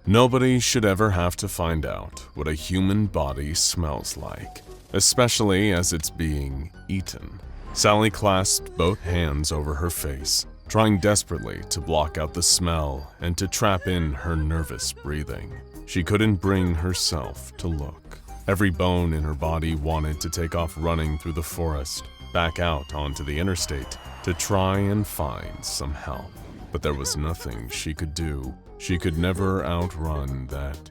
Nobody should ever have to find out what a human body smells like, especially as it's being eaten. Sally clasped both hands over her face, trying desperately to block out the smell and to trap in her nervous breathing. She couldn't bring herself to look. Every bone in her body wanted to take off running through the forest, back out onto the interstate, to try and find some help. But there was nothing she could do. She could never outrun that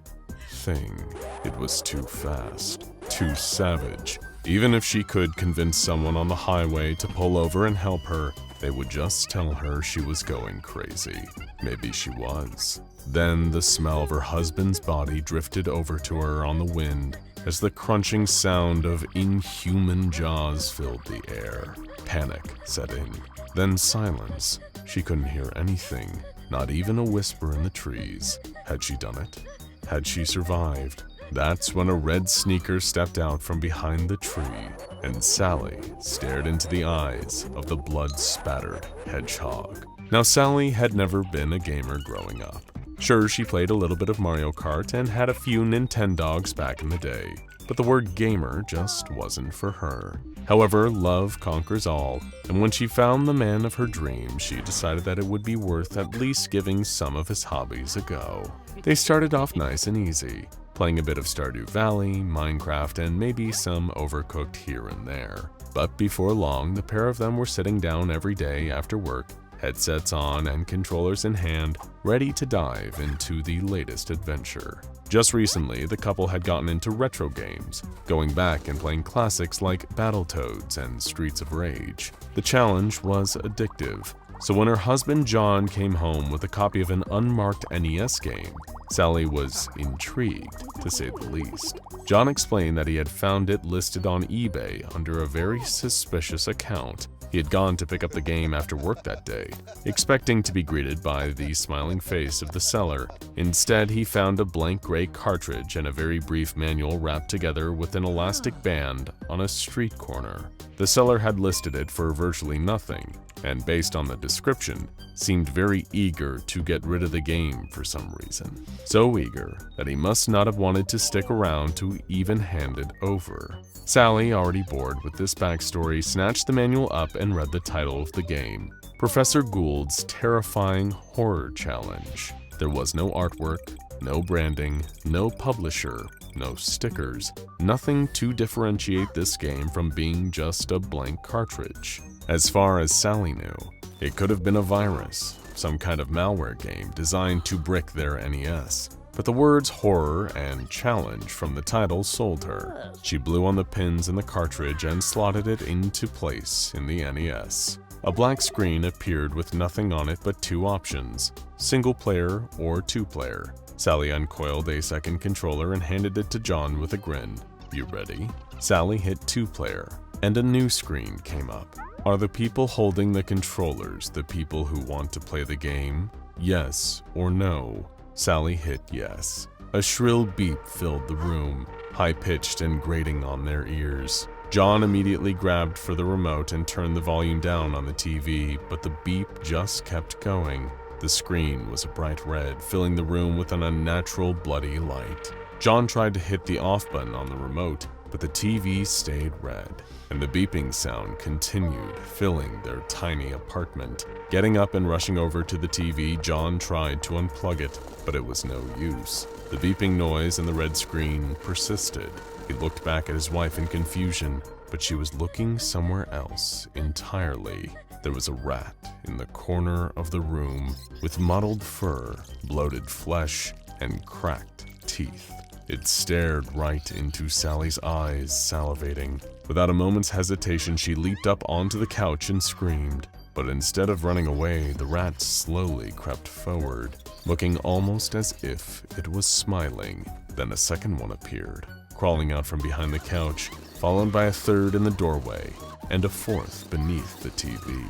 thing. It was too fast, too savage. Even if she could convince someone on the highway to pull over and help her, they would just tell her she was going crazy. Maybe she was. Then the smell of her husband's body drifted over to her on the wind as the crunching sound of inhuman jaws filled the air. Panic set in. Then silence. She couldn't hear anything, not even a whisper in the trees. Had she done it? Had she survived? That's when a red sneaker stepped out from behind the tree, and Sally stared into the eyes of the blood-spattered hedgehog. Now, Sally had never been a gamer growing up. Sure, she played a little bit of Mario Kart and had a few Nintendogs back in the day, but the word gamer just wasn't for her. However, love conquers all, and when she found the man of her dreams, she decided that it would be worth at least giving some of his hobbies a go. They started off nice and easy, playing a bit of Stardew Valley, Minecraft, and maybe some Overcooked here and there. But before long, the pair of them were sitting down every day after work, headsets on and controllers in hand, ready to dive into the latest adventure. Just recently, the couple had gotten into retro games, going back and playing classics like Battletoads and Streets of Rage. The challenge was addictive, so when her husband John came home with a copy of an unmarked NES game, Sally was intrigued, to say the least. John explained that he had found it listed on eBay under a very suspicious account. He had gone to pick up the game after work that day, expecting to be greeted by the smiling face of the seller. Instead, he found a blank gray cartridge and a very brief manual wrapped together with an elastic band on a street corner. The seller had listed it for virtually nothing, and based on the description, seemed very eager to get rid of the game for some reason. So eager that he must not have wanted to stick around to even hand it over. Sally, already bored with this backstory, snatched the manual up and read the title of the game, Professor Gould's Terrifying Horror Challenge. There was no artwork, no branding, no publisher, no stickers, nothing to differentiate this game from being just a blank cartridge. As far as Sally knew, it could have been a virus, some kind of malware game designed to brick their NES. But the words horror and challenge from the title sold her. She blew on the pins in the cartridge and slotted it into place in the NES. A black screen appeared with nothing on it but two options, single player or two player. Sally uncoiled a second controller and handed it to John with a grin. You ready? Sally hit two player, and a new screen came up. Are the people holding the controllers the people who want to play the game? Yes or no? Sally hit yes. A shrill beep filled the room, high-pitched and grating on their ears. John immediately grabbed for the remote and turned the volume down on the TV, but the beep just kept going. The screen was a bright red, filling the room with an unnatural bloody light. John tried to hit the off button on the remote, but the TV stayed red, and the beeping sound continued, filling their tiny apartment. Getting up and rushing over to the TV, John tried to unplug it, but it was no use. The beeping noise and the red screen persisted. He looked back at his wife in confusion, but she was looking somewhere else entirely. There was a rat in the corner of the room with mottled fur, bloated flesh, and cracked teeth. It stared right into Sally's eyes, salivating. Without a moment's hesitation, she leaped up onto the couch and screamed. But instead of running away, the rat slowly crept forward, looking almost as if it was smiling. Then a second one appeared, crawling out from behind the couch, followed by a third in the doorway, and a fourth beneath the TV.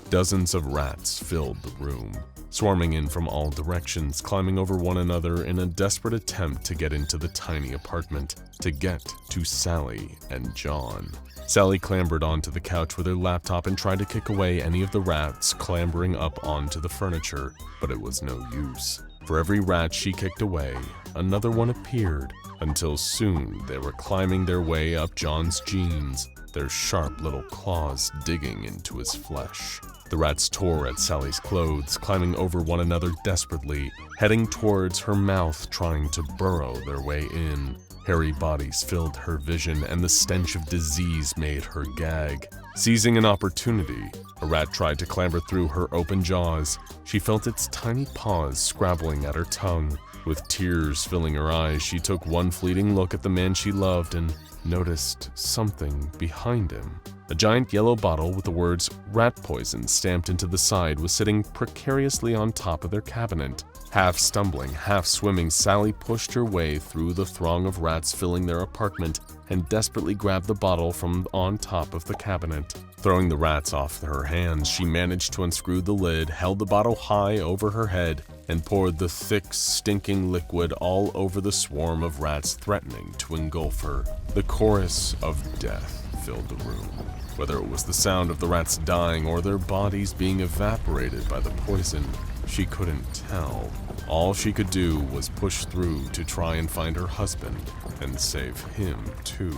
Dozens of rats filled the room, swarming in from all directions, climbing over one another in a desperate attempt to get into the tiny apartment, to get to Sally and John. Sally clambered onto the couch with her laptop and tried to kick away any of the rats clambering up onto the furniture, but it was no use. For every rat she kicked away, another one appeared, until soon they were climbing their way up John's jeans, their sharp little claws digging into his flesh. The rats tore at Sally's clothes, climbing over one another desperately, heading towards her mouth, trying to burrow their way in. Hairy bodies filled her vision, and the stench of disease made her gag. Seizing an opportunity, a rat tried to clamber through her open jaws. She felt its tiny paws scrabbling at her tongue. With tears filling her eyes, she took one fleeting look at the man she loved and noticed something behind him. A giant yellow bottle with the words "rat poison" stamped into the side was sitting precariously on top of their cabinet. Half stumbling, half swimming, Sally pushed her way through the throng of rats filling their apartment and desperately grabbed the bottle from on top of the cabinet. Throwing the rats off her hands, she managed to unscrew the lid, held the bottle high over her head, and poured the thick, stinking liquid all over the swarm of rats threatening to engulf her. The chorus of death filled the room. Whether it was the sound of the rats dying or their bodies being evaporated by the poison, she couldn't tell. All she could do was push through to try and find her husband and save him too.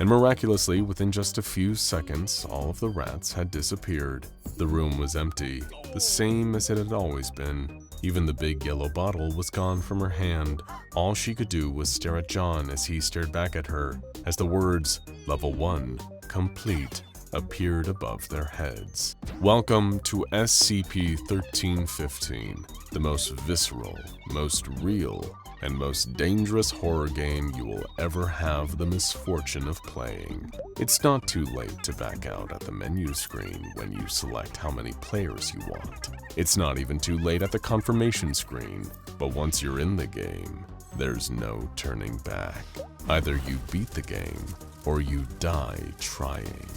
And miraculously, within just a few seconds, all of the rats had disappeared. The room was empty, the same as it had always been. Even the big yellow bottle was gone from her hand. All she could do was stare at John as he stared back at her, as the words "Level 1, complete" appeared above their heads. Welcome to SCP-1315, the most visceral, most real, and most dangerous horror game you will ever have the misfortune of playing. It's not too late to back out at the menu screen when you select how many players you want. It's not even too late at the confirmation screen, but once you're in the game, there's no turning back. Either you beat the game, or you die trying.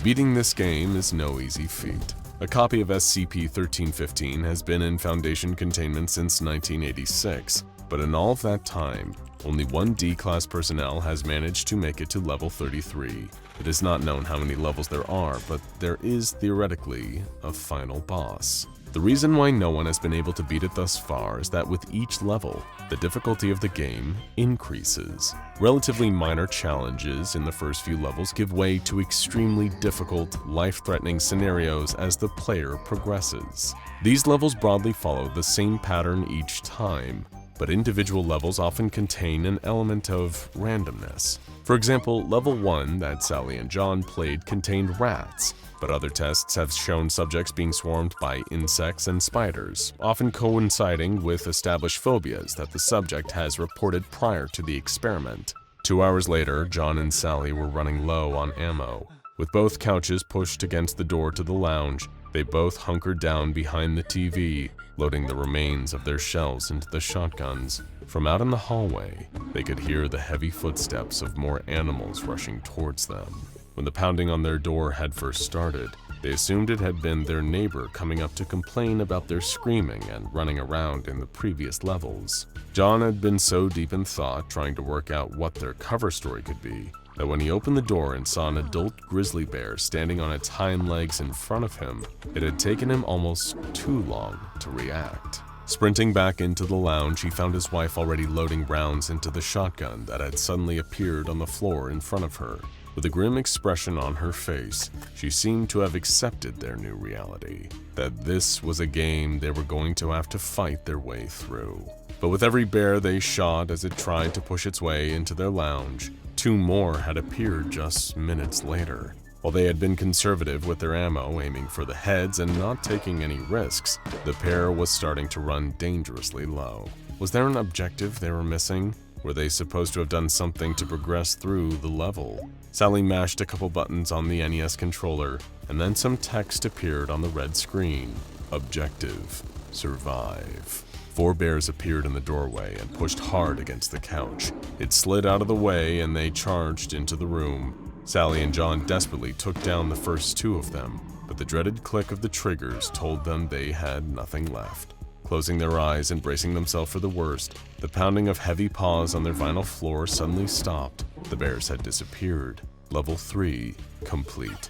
Beating this game is no easy feat. A copy of SCP-1315 has been in Foundation containment since 1986, but in all of that time, only one D-Class personnel has managed to make it to level 33. It is not known how many levels there are, but there is theoretically a final boss. The reason why no one has been able to beat it thus far is that with each level, the difficulty of the game increases. Relatively minor challenges in the first few levels give way to extremely difficult, life-threatening scenarios as the player progresses. These levels broadly follow the same pattern each time, but individual levels often contain an element of randomness. For example, level 1 that Sally and John played contained rats, but other tests have shown subjects being swarmed by insects and spiders, often coinciding with established phobias that the subject has reported prior to the experiment. 2 hours later, John and Sally were running low on ammo. With both couches pushed against the door to the lounge, they both hunkered down behind the TV, loading the remains of their shells into the shotguns. From out in the hallway, they could hear the heavy footsteps of more animals rushing towards them. When the pounding on their door had first started, they assumed it had been their neighbor coming up to complain about their screaming and running around in the previous levels. John had been so deep in thought trying to work out what their cover story could be, that when he opened the door and saw an adult grizzly bear standing on its hind legs in front of him, it had taken him almost too long to react. Sprinting back into the lounge, he found his wife already loading rounds into the shotgun that had suddenly appeared on the floor in front of her. With a grim expression on her face, she seemed to have accepted their new reality, that this was a game they were going to have to fight their way through. But with every bear they shot as it tried to push its way into their lounge, 2 more had appeared just minutes later. While they had been conservative with their ammo, aiming for the heads and not taking any risks, the pair was starting to run dangerously low. Was there an objective they were missing? Were they supposed to have done something to progress through the level? Sally mashed a couple buttons on the NES controller, and then some text appeared on the red screen. Objective: survive. 4 bears appeared in the doorway and pushed hard against the couch. It slid out of the way and they charged into the room. Sally and John desperately took down the first 2 of them, but the dreaded click of the triggers told them they had nothing left. Closing their eyes and bracing themselves for the worst, the pounding of heavy paws on their vinyl floor suddenly stopped. The bears had disappeared. Level 3 complete.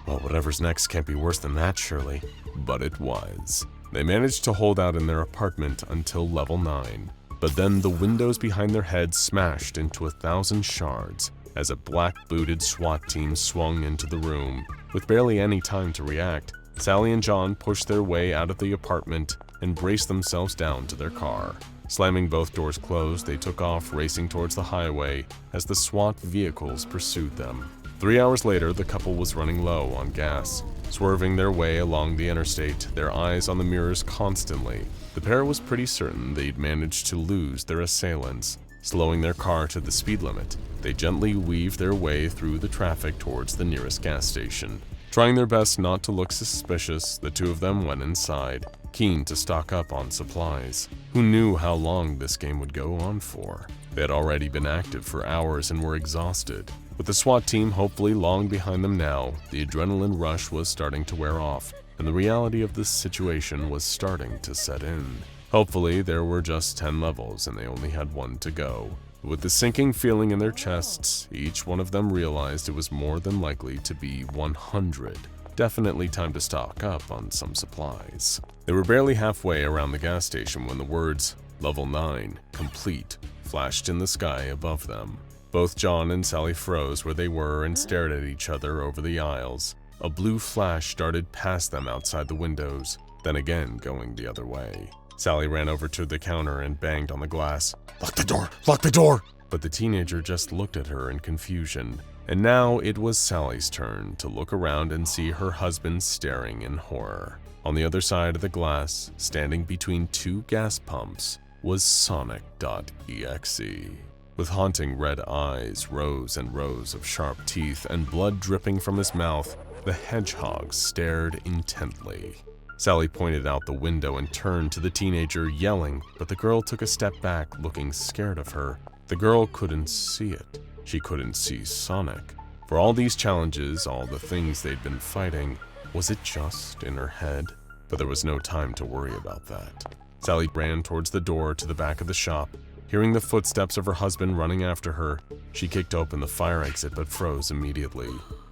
Well, whatever's next can't be worse than that, surely. But it was. They managed to hold out in their apartment until level 9, but then the windows behind their heads smashed into 1,000 shards as a black-booted SWAT team swung into the room. With barely any time to react, Sally and John pushed their way out of the apartment and braced themselves down to their car. Slamming both doors closed, they took off, racing towards the highway as the SWAT vehicles pursued them. 3 hours later, the couple was running low on gas, swerving their way along the interstate, their eyes on the mirrors constantly. The pair was pretty certain they'd managed to lose their assailants. Slowing their car to the speed limit, they gently weaved their way through the traffic towards the nearest gas station. Trying their best not to look suspicious, the two of them went inside, keen to stock up on supplies. Who knew how long this game would go on for? They had already been active for hours and were exhausted. With the SWAT team hopefully long behind them now, the adrenaline rush was starting to wear off, and the reality of this situation was starting to set in. Hopefully, there were just 10 levels and they only had 1 to go. With the sinking feeling in their chests, each one of them realized it was more than likely to be 100. Definitely time to stock up on some supplies. They were barely halfway around the gas station when the words, "Level 9, complete," flashed in the sky above them. Both John and Sally froze where they were and stared at each other over the aisles. A blue flash darted past them outside the windows, then again going the other way. Sally ran over to the counter and banged on the glass. "Lock the door! Lock the door!" But the teenager just looked at her in confusion. And now it was Sally's turn to look around and see her husband staring in horror. On the other side of the glass, standing between 2 gas pumps, was Sonic.EXE. With haunting red eyes, rows and rows of sharp teeth, and blood dripping from his mouth, the hedgehog stared intently. Sally pointed out the window and turned to the teenager, yelling, but the girl took a step back, looking scared of her. The girl couldn't see it. She couldn't see Sonic. For all these challenges, all the things they'd been fighting, was it just in her head? But there was no time to worry about that. Sally ran towards the door to the back of the shop. Hearing the footsteps of her husband running after her, she kicked open the fire exit but froze immediately.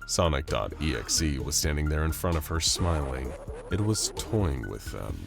Sonic.EXE was standing there in front of her, smiling. It was toying with them.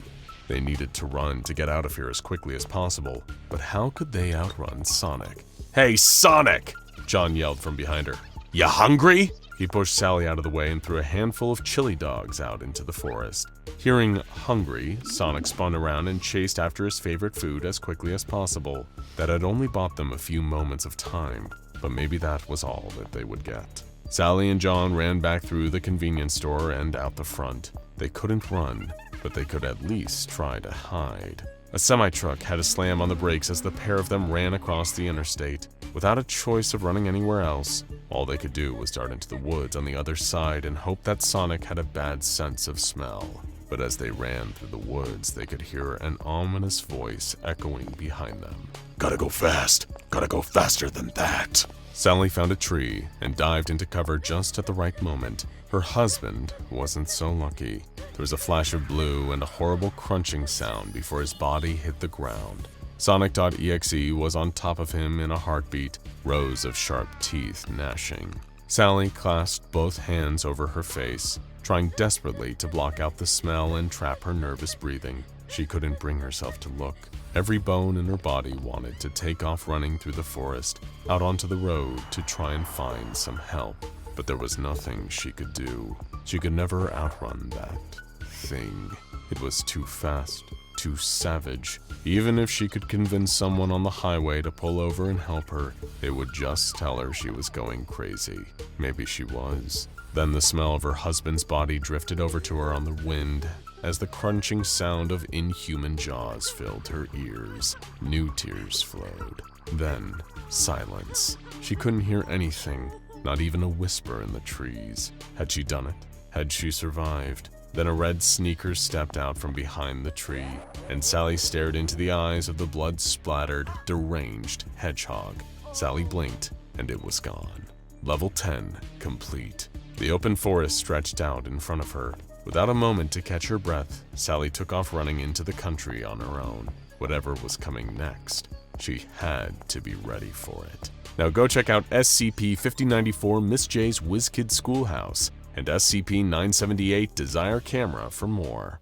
They needed to run to get out of here as quickly as possible, but how could they outrun Sonic? "Hey, Sonic!" John yelled from behind her. "You hungry?" He pushed Sally out of the way and threw a handful of chili dogs out into the forest. Hearing "hungry," Sonic spun around and chased after his favorite food as quickly as possible. That had only bought them a few moments of time, but maybe that was all that they would get. Sally and John ran back through the convenience store and out the front. They couldn't run, but they could at least try to hide. A semi-truck had to slam on the brakes as the pair of them ran across the interstate. Without a choice of running anywhere else, all they could do was dart into the woods on the other side and hope that Sonic had a bad sense of smell. But as they ran through the woods, they could hear an ominous voice echoing behind them. "Gotta go fast! Gotta go faster than that!" Sally found a tree and dived into cover just at the right moment. Her husband wasn't so lucky. There was a flash of blue and a horrible crunching sound before his body hit the ground. Sonic.EXE was on top of him in a heartbeat, rows of sharp teeth gnashing. Sally clasped both hands over her face, trying desperately to block out the smell and trap her nervous breathing. She couldn't bring herself to look. Every bone in her body wanted to take off running through the forest, out onto the road to try and find some help. But there was nothing she could do. She could never outrun that thing. It was too fast, too savage. Even if she could convince someone on the highway to pull over and help her, they would just tell her she was going crazy. Maybe she was. Then the smell of her husband's body drifted over to her on the wind as the crunching sound of inhuman jaws filled her ears. New tears flowed. Then, silence. She couldn't hear anything, not even a whisper in the trees. Had she done it? Had she survived? Then a red sneaker stepped out from behind the tree, and Sally stared into the eyes of the blood-splattered, deranged hedgehog. Sally blinked, and it was gone. Level 10, complete. The open forest stretched out in front of her. Without a moment to catch her breath, Sally took off running into the country on her own. Whatever was coming next, she had to be ready for it. Now go check out SCP-1594 Miss J's WizKid Schoolhouse and SCP-978 Desire Camera for more.